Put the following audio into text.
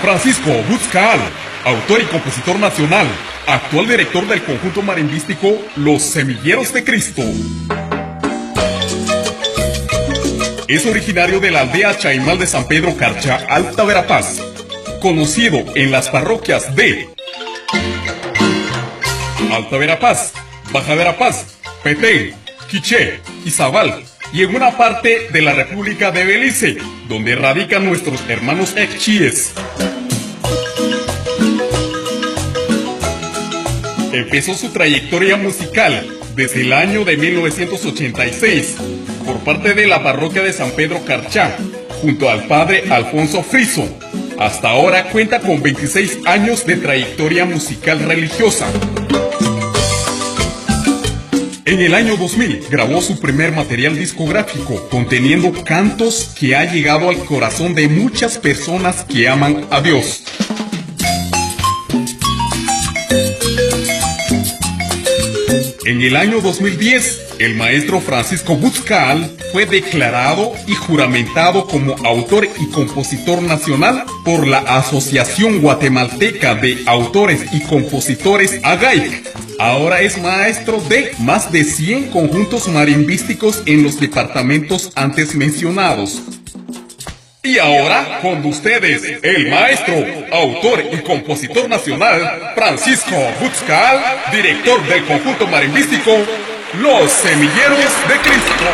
Francisco Butzcal, autor y compositor nacional, actual director del conjunto marimbístico Los Semilleros de Cristo. Es originario de la aldea Chaimal de San Pedro Carcha, Alta Verapaz, conocido en las parroquias de Alta Verapaz, Baja Verapaz, Petén, Quiché, Izabal y en una parte de la República de Belice, donde radican nuestros hermanos exchíes. Empezó su trayectoria musical desde el año de 1986 por parte de la parroquia de San Pedro Carchá, junto al padre Alfonso Friso. Hasta ahora cuenta con 26 años de trayectoria musical religiosa. En el año 2000 grabó su primer material discográfico, conteniendo cantos que ha llegado al corazón de muchas personas que aman a Dios. En el año 2010, el maestro Francisco Butzcal fue declarado y juramentado como autor y compositor nacional por la Asociación Guatemalteca de Autores y Compositores AGAIC. Ahora es maestro de más de 100 conjuntos marimbísticos en los departamentos antes mencionados. Y ahora, con ustedes, el maestro, autor y compositor nacional, Francisco Butzcal, director del conjunto marimbístico Los Semilleros de Cristo.